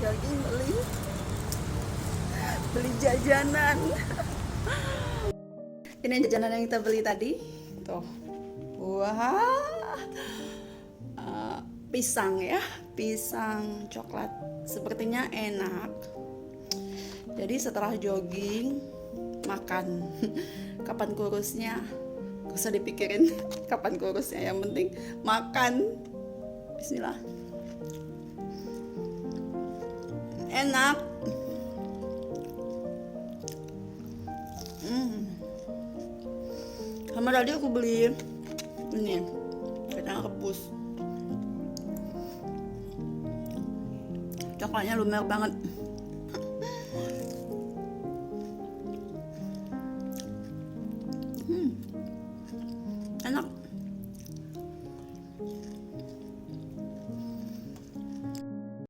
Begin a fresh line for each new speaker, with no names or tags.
jogging beli jajanan. Ini jajanan yang kita beli tadi tuh. Wah, pisang ya, pisang coklat, sepertinya enak. Jadi setelah jogging makan. Kapan kurusnya gak usah dipikirin kapan kurusnya, yang penting makan. Bismillah. Enak. Sama tadi aku beli ini kacang rebus, coklatnya lumer banget.